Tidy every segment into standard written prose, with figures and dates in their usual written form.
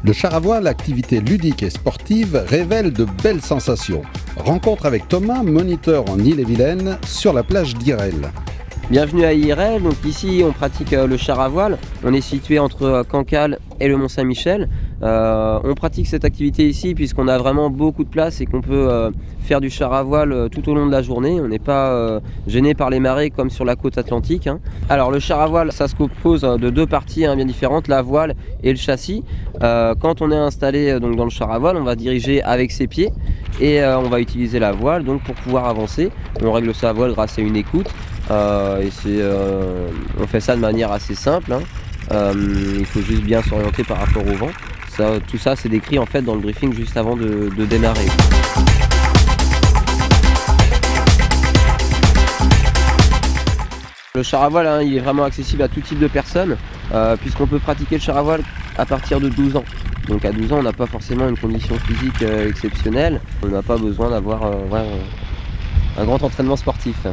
Le char à voile, activité ludique et sportive, révèle de belles sensations. Rencontre avec Thomas, moniteur en Ille-et-Vilaine, sur la plage d'Irel. Bienvenue à IRL, donc ici on pratique le char à voile. On est situé entre Cancale et le Mont-Saint-Michel. On pratique cette activité ici puisqu'on a vraiment beaucoup de place et qu'on peut faire du char à voile tout au long de la journée. On n'est pas gêné par les marées comme sur la côte atlantique. Alors le char à voile, ça se compose de deux parties bien différentes, la voile et le châssis. Quand on est installé donc, dans le char à voile, on va diriger avec ses pieds et on va utiliser la voile donc, pour pouvoir avancer. On règle sa voile grâce à une écoute. On fait ça de manière assez simple. Il faut juste bien s'orienter par rapport au vent. Tout ça c'est décrit en fait dans le briefing juste avant de démarrer. Le char à voile il est vraiment accessible à tout type de personnes puisqu'on peut pratiquer le char à voile à partir de 12 ans. Donc à 12 ans on n'a pas forcément une condition physique exceptionnelle. On n'a pas besoin d'avoir un grand entraînement sportif.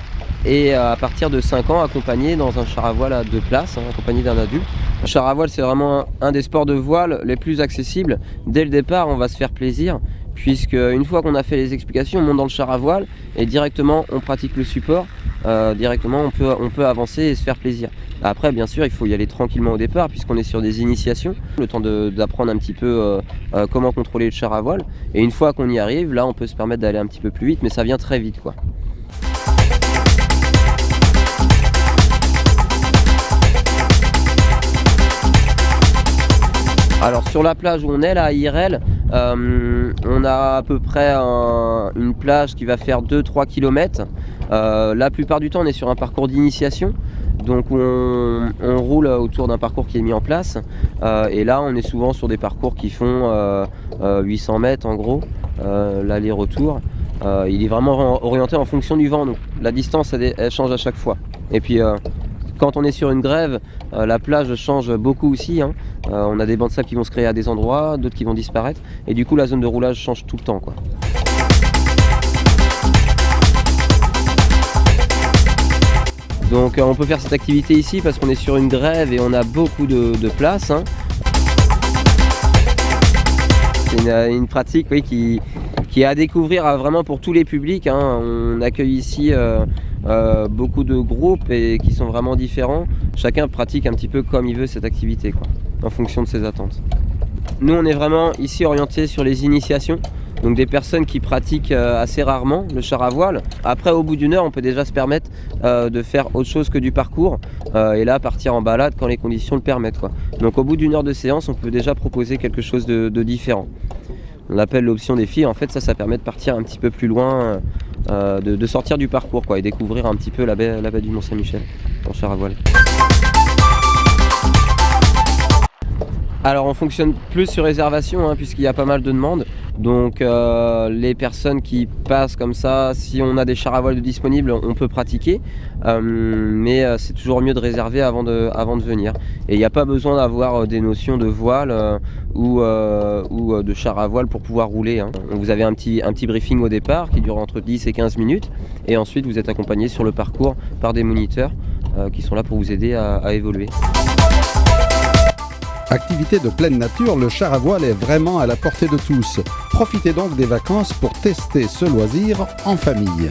Et à partir de 5 ans, accompagné dans un char à voile à 2 places, accompagné d'un adulte. Le char à voile, c'est vraiment un des sports de voile les plus accessibles. Dès le départ, on va se faire plaisir, puisque une fois qu'on a fait les explications, on monte dans le char à voile et directement, on pratique le support. Directement, on peut avancer et se faire plaisir. Après, bien sûr, il faut y aller tranquillement au départ, puisqu'on est sur des initiations, le temps d'apprendre un petit peu comment contrôler le char à voile. Et une fois qu'on y arrive, là, on peut se permettre d'aller un petit peu plus vite, mais ça vient très vite, quoi. Alors sur la plage où on est là à IRL, on a à peu près une plage qui va faire 2-3 km. La plupart du temps on est sur un parcours d'initiation. Donc on roule autour d'un parcours qui est mis en place. Et là on est souvent sur des parcours qui font 800 mètres en gros, l'aller-retour. Il est vraiment orienté en fonction du vent. Donc la distance elle change à chaque fois. Et puis quand on est sur une grève, la plage change beaucoup aussi. On a des bancs de sable qui vont se créer à des endroits, d'autres qui vont disparaître. Et du coup, la zone de roulage change tout le temps, quoi. Donc on peut faire cette activité ici parce qu'on est sur une grève et on a beaucoup de place. C'est une pratique qui est à découvrir vraiment pour tous les publics. On accueille ici beaucoup de groupes et qui sont vraiment différents. Chacun pratique un petit peu comme il veut cette activité, quoi, en fonction de ses attentes. Nous on est vraiment ici orienté sur les initiations, donc des personnes qui pratiquent assez rarement le char à voile. Après au bout d'une heure on peut déjà se permettre de faire autre chose que du parcours et là partir en balade quand les conditions le permettent, quoi. Donc au bout d'une heure de séance on peut déjà proposer quelque chose de différent. On appelle l'option défi, en fait ça permet de partir un petit peu plus loin, de sortir du parcours, quoi, et découvrir un petit peu la baie du Mont-Saint-Michel en char à voile. Alors on fonctionne plus sur réservation puisqu'il y a pas mal de demandes. Donc les personnes qui passent comme ça, si on a des chars à voile disponibles, on peut pratiquer. Mais c'est toujours mieux de réserver avant de venir. Et il n'y a pas besoin d'avoir des notions de voile ou de char à voile pour pouvoir rouler. Vous avez un petit briefing au départ qui dure entre 10 et 15 minutes. Et ensuite vous êtes accompagné sur le parcours par des moniteurs qui sont là pour vous aider à évoluer. Activité de pleine nature, le char à voile est vraiment à la portée de tous. Profitez donc des vacances pour tester ce loisir en famille.